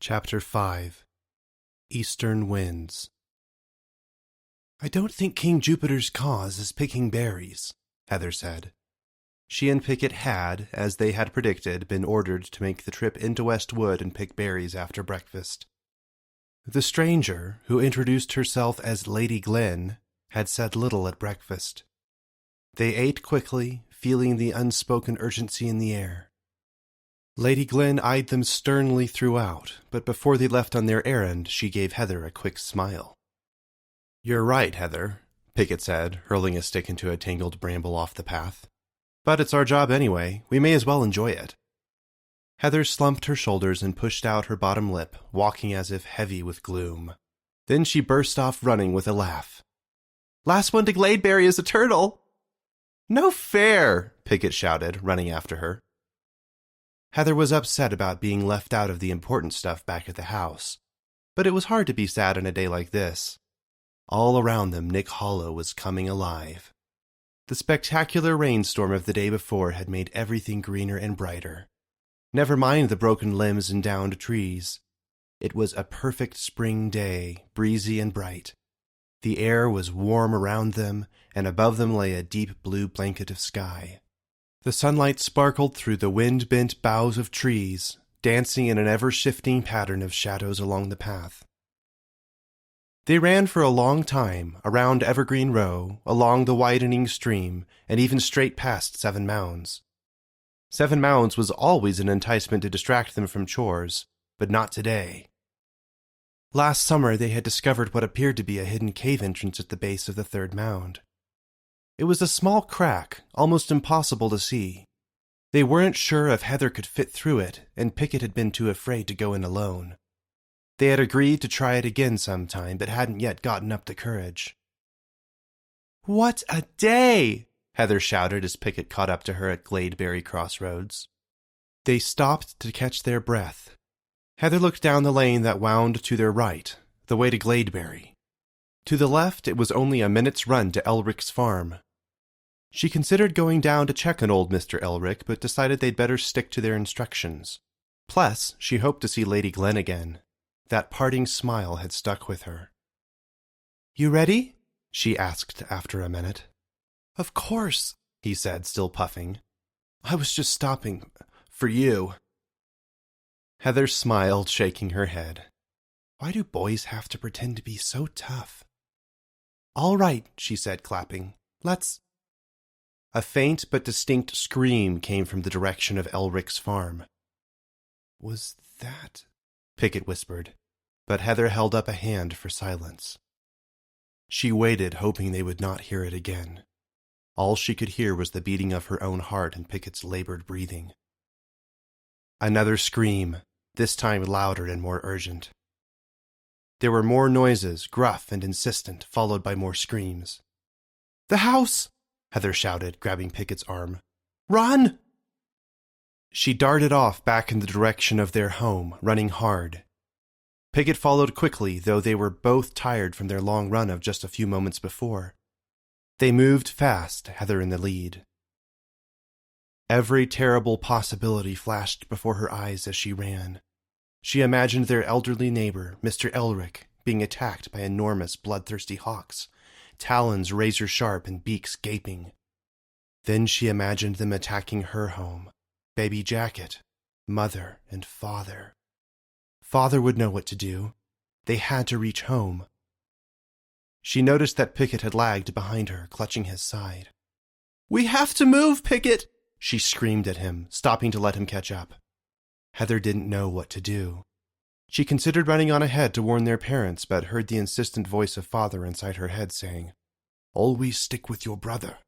Chapter 5 Eastern Winds. "I don't think King Jupiter's cause is picking berries," Heather said. She and Pickett had, as they had predicted, been ordered to make the trip into West Wood and pick berries after breakfast. The stranger, who introduced herself as Lady Glenn, had said little at breakfast. They ate quickly, feeling the unspoken urgency in the air. Lady Glenn eyed them sternly throughout, but before they left on their errand, she gave Heather a quick smile. "You're right, Heather," Pickett said, hurling a stick into a tangled bramble off the path. "But it's our job anyway. We may as well enjoy it." Heather slumped her shoulders and pushed out her bottom lip, walking as if heavy with gloom. Then she burst off running with a laugh. "Last one to Gladeberry is a turtle!" "No fair!" Pickett shouted, running after her. Heather was upset about being left out of the important stuff back at the house, but it was hard to be sad on a day like this. All around them, Nick Hollow was coming alive. The spectacular rainstorm of the day before had made everything greener and brighter. Never mind the broken limbs and downed trees. It was a perfect spring day, breezy and bright. The air was warm around them, and above them lay a deep blue blanket of sky. The sunlight sparkled through the wind-bent boughs of trees, dancing in an ever-shifting pattern of shadows along the path. They ran for a long time, around Evergreen Row, along the widening stream, and even straight past Seven Mounds. Seven Mounds was always an enticement to distract them from chores, but not today. Last summer they had discovered what appeared to be a hidden cave entrance at the base of the third mound. It was a small crack, almost impossible to see. They weren't sure if Heather could fit through it, and Pickett had been too afraid to go in alone. They had agreed to try it again sometime, but hadn't yet gotten up the courage. "What a day!" Heather shouted as Pickett caught up to her at Gladeberry Crossroads. They stopped to catch their breath. Heather looked down the lane that wound to their right, the way to Gladeberry. To the left, it was only a minute's run to Elric's farm. She considered going down to check on old Mr. Elric, but decided they'd better stick to their instructions. Plus, she hoped to see Lady Glenn again. That parting smile had stuck with her. "You ready?" she asked after a minute. "Of course," he said, still puffing. "I was just stopping for you." Heather smiled, shaking her head. Why do boys have to pretend to be so tough? "All right," she said, clapping. "Let's—" A faint but distinct scream came from the direction of Elric's farm. "Was that—" Pickett whispered, but Heather held up a hand for silence. She waited, hoping they would not hear it again. All she could hear was the beating of her own heart and Pickett's labored breathing. Another scream, this time louder and more urgent. There were more noises, gruff and insistent, followed by more screams. "The house!" Heather shouted, grabbing Pickett's arm. "Run!" She darted off back in the direction of their home, running hard. Pickett followed quickly, though they were both tired from their long run of just a few moments before. They moved fast, Heather in the lead. Every terrible possibility flashed before her eyes as she ran. She imagined their elderly neighbor, Mr. Elric, being attacked by enormous bloodthirsty hawks, talons razor-sharp and beaks gaping. Then she imagined them attacking her home, baby Jacket, mother and father. Father would know what to do. They had to reach home. She noticed that Pickett had lagged behind her, clutching his side. "We have to move, Pickett!" she screamed at him, stopping to let him catch up. Heather didn't know what to do. She considered running on ahead to warn their parents, but heard the insistent voice of Father inside her head saying, "Always stick with your brother."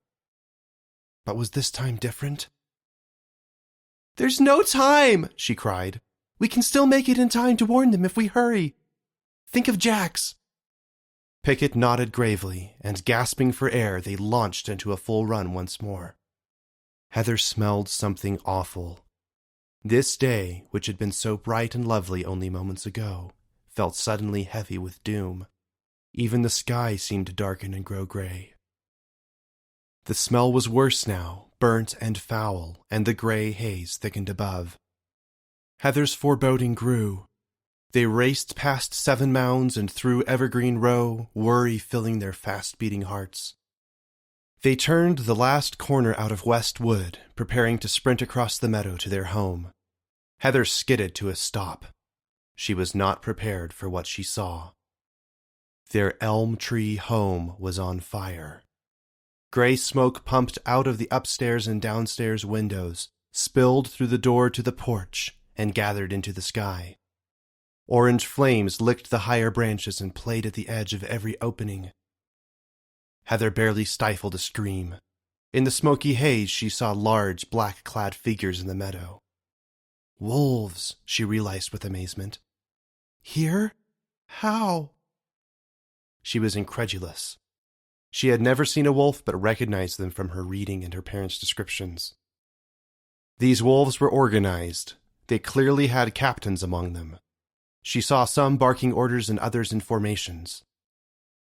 But was this time different? "There's no time!" she cried. "We can still make it in time to warn them if we hurry. Think of Jax." Pickett nodded gravely, and gasping for air, they launched into a full run once more. Heather smelled something awful. This day, which had been so bright and lovely only moments ago, felt suddenly heavy with doom. Even the sky seemed to darken and grow gray. The smell was worse now, burnt and foul, and the gray haze thickened above. Heather's foreboding grew. They raced past 7 mounds and through Evergreen Row, worry filling their fast-beating hearts. They turned the last corner out of West Wood, preparing to sprint across the meadow to their home. Heather skidded to a stop. She was not prepared for what she saw. Their elm tree home was on fire. Gray smoke pumped out of the upstairs and downstairs windows, spilled through the door to the porch, and gathered into the sky. Orange flames licked the higher branches and played at the edge of every opening. Heather barely stifled a scream. In the smoky haze, she saw large, black-clad figures in the meadow. Wolves, she realized with amazement. Here? How? She was incredulous. She had never seen a wolf but recognized them from her reading and her parents' descriptions. These wolves were organized. They clearly had captains among them. She saw some barking orders and others in formations.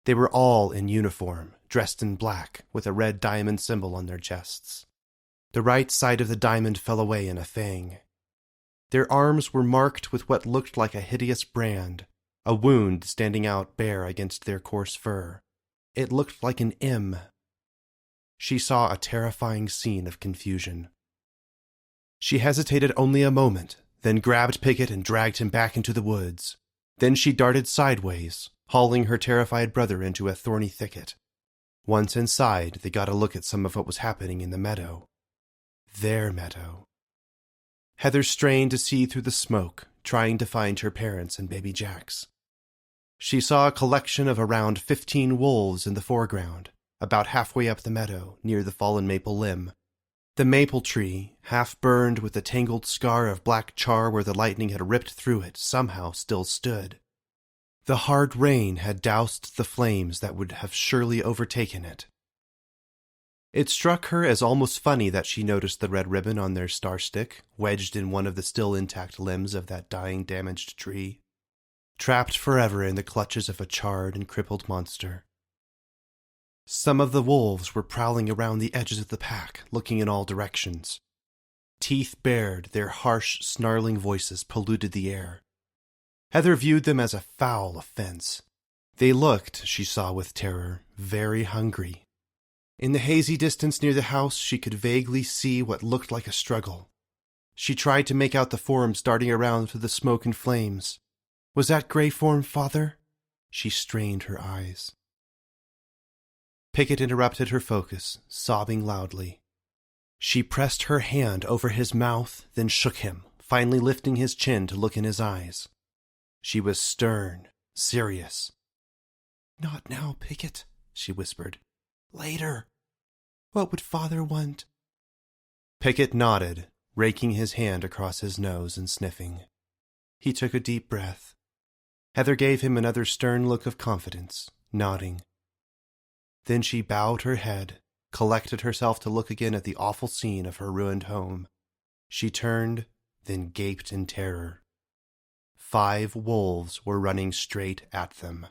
They were all in uniform, dressed in black, with a red diamond symbol on their chests. The right side of the diamond fell away in a fang. Their arms were marked with what looked like a hideous brand, a wound standing out bare against their coarse fur. It looked like an M. She saw a terrifying scene of confusion. She hesitated only a moment, then grabbed Pickett and dragged him back into the woods. Then she darted sideways, hauling her terrified brother into a thorny thicket. Once inside, they got a look at some of what was happening in the meadow. Their meadow. Heather strained to see through the smoke, trying to find her parents and baby Jax. She saw a collection of around 15 wolves in the foreground, about halfway up the meadow, near the fallen maple limb. The maple tree, half burned with a tangled scar of black char where the lightning had ripped through it, somehow still stood. The hard rain had doused the flames that would have surely overtaken it. It struck her as almost funny that she noticed the red ribbon on their star stick, wedged in one of the still intact limbs of that dying, damaged tree, trapped forever in the clutches of a charred and crippled monster. Some of the wolves were prowling around the edges of the pack, looking in all directions. Teeth bared, their harsh, snarling voices polluted the air. Heather viewed them as a foul offense. They looked, she saw with terror, very hungry. In the hazy distance near the house, she could vaguely see what looked like a struggle. She tried to make out the forms darting around through the smoke and flames. Was that gray form, Father? She strained her eyes. Pickett interrupted her focus, sobbing loudly. She pressed her hand over his mouth, then shook him, finally lifting his chin to look in his eyes. She was stern, serious. Not now, Pickett, she whispered. Later. What would Father want? Pickett nodded, raking his hand across his nose and sniffing. He took a deep breath. Heather gave him another stern look of confidence, nodding. Then she bowed her head, collected herself to look again at the awful scene of her ruined home. She turned, then gaped in terror. 5 wolves were running straight at them.